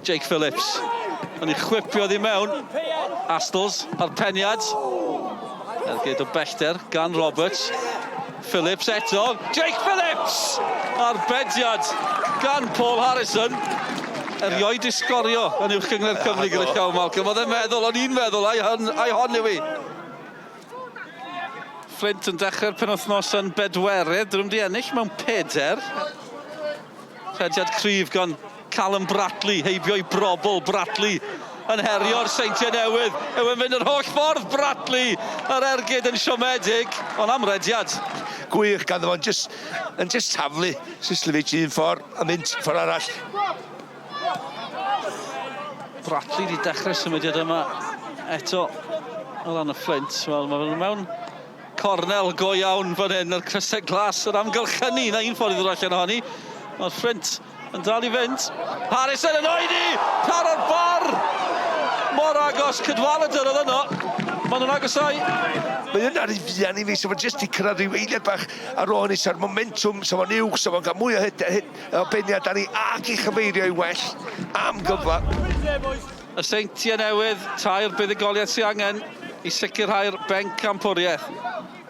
Jake Phillips. Yn ei chwipio ddi mewn. Astles ar peniad. Ergyd o bellter gan Roberts. Phillips eto. Jake Phillips! Ar bediad gan Paul Harrison. Erioed i sgorio yn uwch gyngor Cymru gyda llaw Malcolm. Oedd e'n meddwl, o'n i'n meddwl, a'i honni fi. Fflint yn dechrau'r penwythnos yn bedwerydd. Dyn nhw'n di ennill mewn 4. Rhediad cryf gan Callum Bratley, heibio i brobl Bratley yn herio'r Seintiau Newydd. Ewen mynd yr holl ffordd Bratley, yr ergyd yn siomedig, ond am rediad. Gwych ganddo fo'n just taflu, Sislevic un ffordd a mynd ffordd arall. Bratley di dechrau symudiad yma eto o lan y Fflint. Wel, mae fe'n mewn cornel go iawn fan hyn, yr crysau glas, yr amgylchynu, na un ffordd i ddod allan ohoni. Mae'r Fflint yn dal i fynd. Harrison yn oedi! Par o'r bar! Mor agos, Cydwaladr oedd yno. Maen nhw'n agosau. Mae yna ar ei fian i fi, so fo'n jyst i cyrraedd ryw eiliad bach ar ôl ni, so'r momentum, so fo'n uwch, so fo'n cael mwy o beniad ar ni ac i chyfeirio i well am gyfla. Y Seintiau Newydd, tair buddigoliaeth sy'n angen i sicrhau'r benc campwriaeth.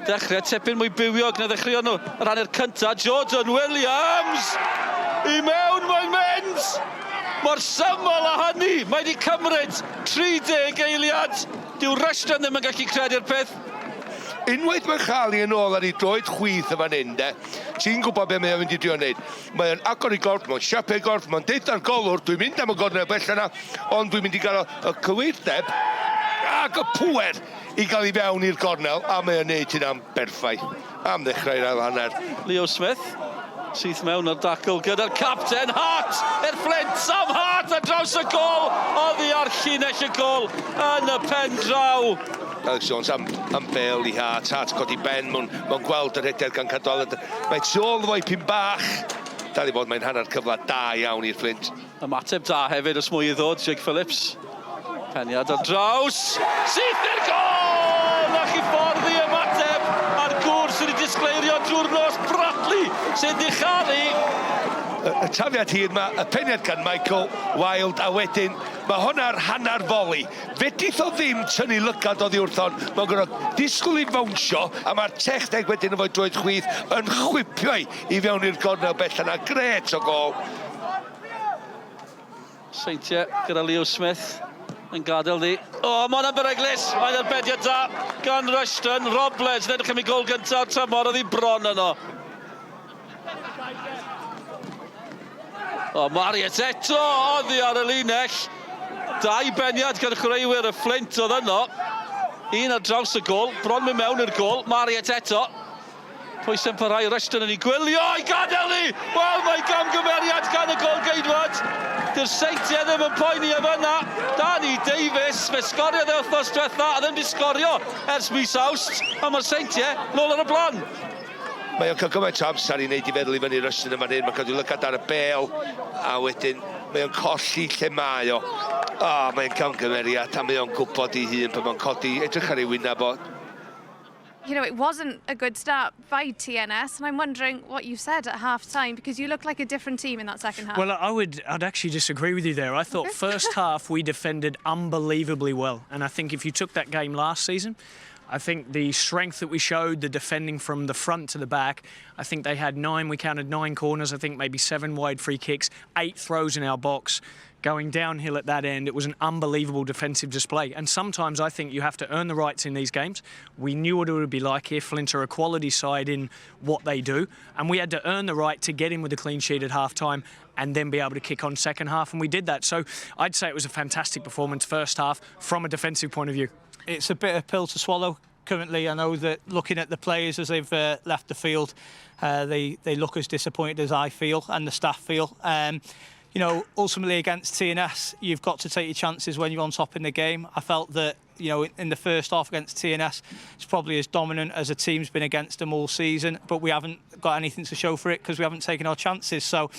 Dechrau tipyn mwy bywiog na ddechrau nhw. Yr hanner cyntaf, Jordan Williams! I mewn mae'n mynd! Mor syml â hynny! Mae wedi cymryd 30 eiliad. Dyw restr ddim yn gallu credu'r peth. Unwaith mae'n chael yn ôl ar ei droed chwyth y fan hyn, de, ti'n gwybod be mae'n mynd i drio wneud. Mae'n agor i gorff, mae'n siapau gorff, mae'n deud ar golwr, dwi'n mynd am y gornel bell yna, ond dwi'n mynd i gael y cywirdeb ac y pwer i gael ei fewn i'r gornel, a mae'n wneud hynna'n berffaith. Am ddechrau'r ail hanner. Leo Smith, sydd mewn o'r dacl gyda'r capten, Hart! Fflint, Sam Hart ar draws y gol! Oddi ar llinell y gol yn y pen draw. Alex Jones am Pêl i Hart. Hart codi ben, mae'n gweld yr hediad gan Cadwaladr. Mae'n sôl fo i pyn bach. Dal i fod mae'n hanner cyfle da iawn i'r Fflint. Ymateb da hefyd os mwy i ddod, Jake Phillips. Peniad ar draws. Syth i'r gol! Na chi ffordd i ymateb a'r gŵr sydd wedi disgleirio drwy'r nos Bratley sy'n dicharu. Y tafiad hyd yma, y peniad gan Michael Wild, a wedyn mae hwnna'r hanner foli. Fedith o ddim tynnu lygad oddi wrthon. Mae'n gorfod disgwyl i fawnsio, a mae'r techneg wedyn efo'i droed chwyth yn chwipio i fewn i'r gornel bell yna. Gret o gol. Seintiau gyda Leo Smith yn gadael ddi. O, mae hwnna'n bereglis. Mae'n arbediad da gan Rushton. Robles, nedwch am ei gol gyntaf tra mor oedd hi bron yno. O, Mariet eto, oddi ar y linell. Dau beniad gan chwaraewyr y Fflint oedd yno. Un ar draws y gol, bron mynd mewn i'r gol. Mariet eto. Pwy sy'n parhau Rushton yn ei gwylio, i gadael ni! Wel, mae gamgymeriad gan y gol geidwad. Dy'r Seintiau ddim yn poeni am yna. Danny Davies, fe sgoriodd e wythnos diwetha, a ddim di sgorio ers mis Awst. A mae'r Seintiau nôl ar y blaen. Mae o'n cael gymaint o amser i wneud i feddwl i fyny Rushton yma hyn. Mae'n cael ei lygad ar y bêl, a wedyn mae o'n colli lle mae o. O, mae'n camgymeriad, a mae o'n gwybod i hun pan mae'n codi, edrych ar ei wyneb o. You know, it wasn't a good start by TNS, and I'm wondering what you said at half-time, because you looked like a different team in that second half. Well, I'd actually disagree with you there. I thought first half we defended unbelievably well, and I think if you took that game last season, I think the strength that we showed, the defending from the front to the back, I think they had we counted 9 corners, I think maybe 7 wide free kicks, 8 throws in our box. Going downhill at that end, it was an unbelievable defensive display. And sometimes I think you have to earn the rights in these games. We knew what it would be like here. Flint are a quality side in what they do. And we had to earn the right to get in with a clean sheet at half-time and then be able to kick on second half, and we did that. So I'd say it was a fantastic performance first half from a defensive point of view. It's a bitter pill to swallow. Currently, I know that looking at the players as they've left the field, they look as disappointed as I feel and the staff feel. You know, ultimately against TNS, you've got to take your chances when you're on top in the game. I felt that, you know, in the first half against TNS, it's probably as dominant as a team's been against them all season, but we haven't got anything to show for it because we haven't taken our chances. So,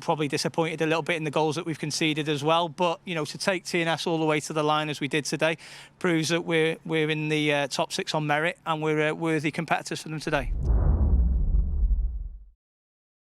probably disappointed a little bit in the goals that we've conceded as well. But, you know, to take TNS all the way to the line as we did today proves that we're in the top 6 on merit and we're worthy competitors for them today.